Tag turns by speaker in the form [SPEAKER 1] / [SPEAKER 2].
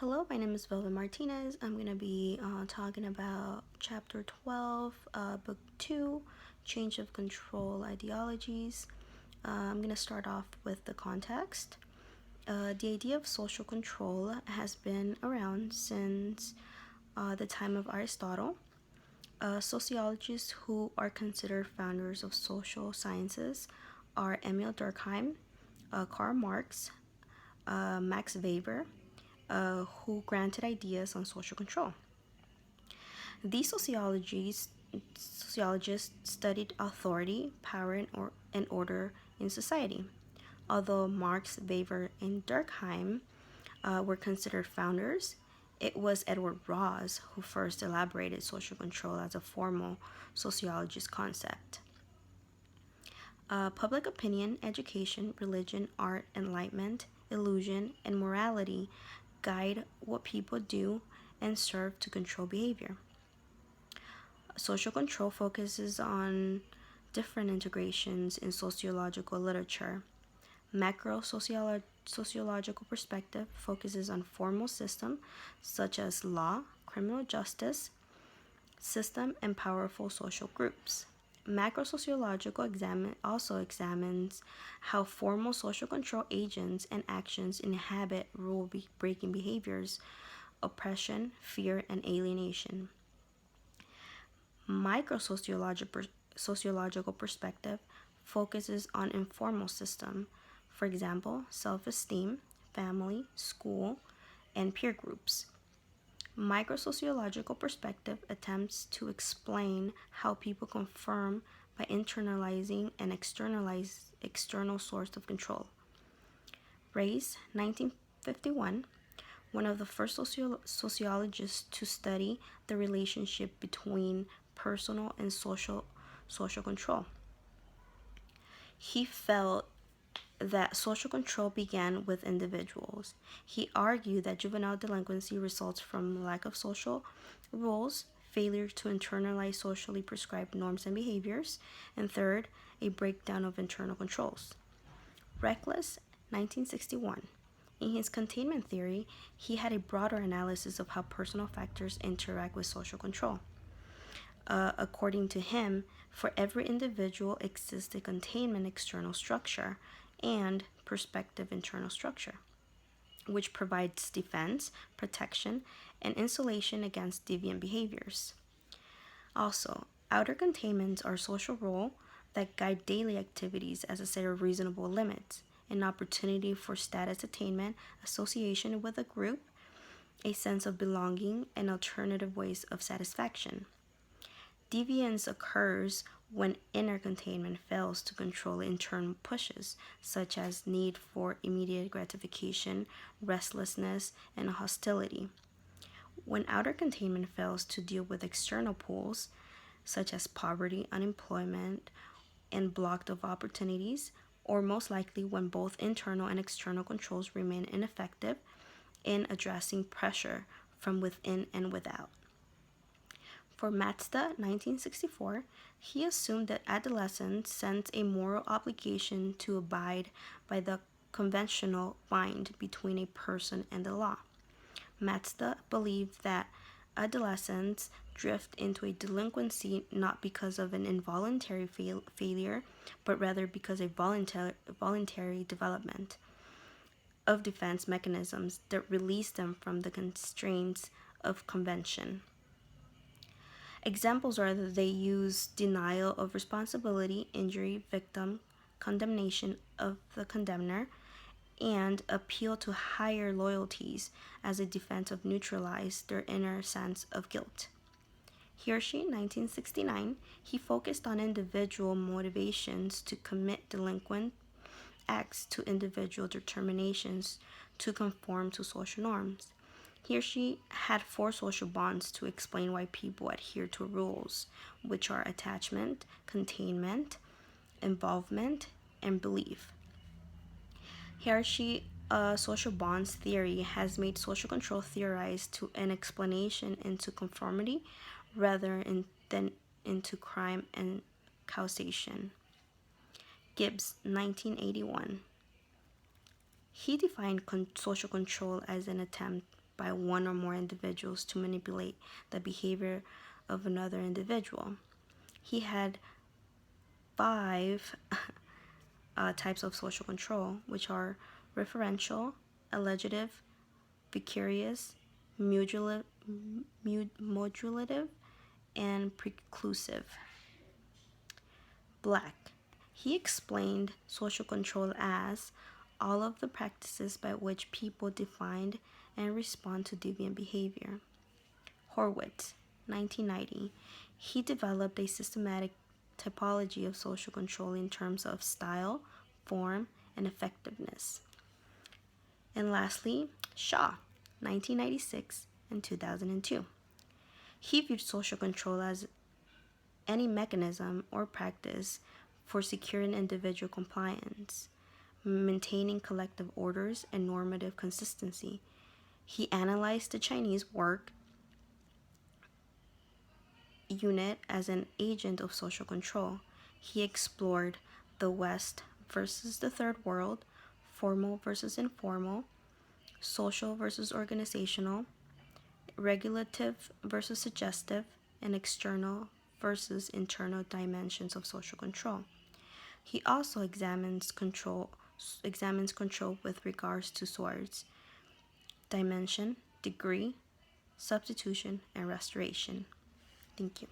[SPEAKER 1] Hello, my name is Velvet Martinez. I'm going to be talking about Chapter 12, Book 2, Change of Control Ideologies. I'm going to start off with the context. The idea of social control has been around since the time of Aristotle. Sociologists who are considered founders of social sciences are Emil Durkheim, Karl Marx, Max Weber, who granted ideas on social control. These sociologists studied authority, power, and order in society. Although Marx, Weber, and Durkheim were considered founders, it was Edward Ross who first elaborated social control as a formal sociologist concept. Public opinion, education, religion, art, enlightenment, illusion, and morality guide what people do and serve to control behavior. Social control focuses on different integrations in sociological literature. Macro sociological perspective focuses on formal systems such as law, criminal justice system, and powerful social groups. Macro sociological also examines how formal social control agents and actions inhabit rule-breaking behaviors, oppression, fear, and alienation. Micro sociological perspective focuses on informal system, for example, self-esteem, family, school, and peer groups. Microsociological perspective attempts to explain how people confirm by internalizing and externalize external source of control. Race, 1951, one of the first sociologists to study the relationship between personal and social control. He felt that social control began with individuals. He argued that juvenile delinquency results from lack of social rules, failure to internalize socially prescribed norms and behaviors, and third, a breakdown of internal controls. Reckless, 1961. In his containment theory, he had a broader analysis of how personal factors interact with social control. According to him, for every individual exists a containment external structure and perspective internal structure, which provides defense, protection, and insulation against deviant behaviors. Also, outer containments are social rules that guide daily activities as a set of reasonable limits, an opportunity for status attainment, association with a group, a sense of belonging, and alternative ways of satisfaction. Deviance occurs when inner containment fails to control internal pushes, such as need for immediate gratification, restlessness, and hostility. When outer containment fails to deal with external pulls, such as poverty, unemployment, and blocked of opportunities, or most likely when both internal and external controls remain ineffective in addressing pressure from within and without. For Mazda, 1964, he assumed that adolescents sense a moral obligation to abide by the conventional bind between a person and the law. Mazda believed that adolescents drift into a delinquency not because of an involuntary failure, but rather because of voluntary development of defense mechanisms that release them from the constraints of convention. Examples are that they use denial of responsibility, injury, victim, condemnation of the condemner, and appeal to higher loyalties as a defense of neutralize their inner sense of guilt. Hiroshi, 1969, he focused on individual motivations to commit delinquent acts to individual determinations to conform to social norms. Hiroshi had 4 social bonds to explain why people adhere to rules, which are attachment, containment, involvement, and belief. Hiroshi social bonds theory has made social control theorized to an explanation into conformity rather than into crime and causation. Gibbs, 1981. He defined social control as an attempt by one or more individuals to manipulate the behavior of another individual. He had five types of social control, which are referential, allegative, vicarious, modulative, and preclusive. Black. He explained social control as all of the practices by which people define and respond to deviant behavior. Horwitz, 1990. He developed a systematic typology of social control in terms of style, form, and effectiveness. And lastly, Shaw, 1996 and 2002. He viewed social control as any mechanism or practice for securing individual compliance, maintaining collective orders, and normative consistency. He analyzed the Chinese work unit as an agent of social control. He explored the West versus the Third World, formal versus informal, social versus organizational, regulative versus suggestive, and external versus internal dimensions of social control. He also examines control with regards to source, dimension, degree, substitution, and restoration. Thank you.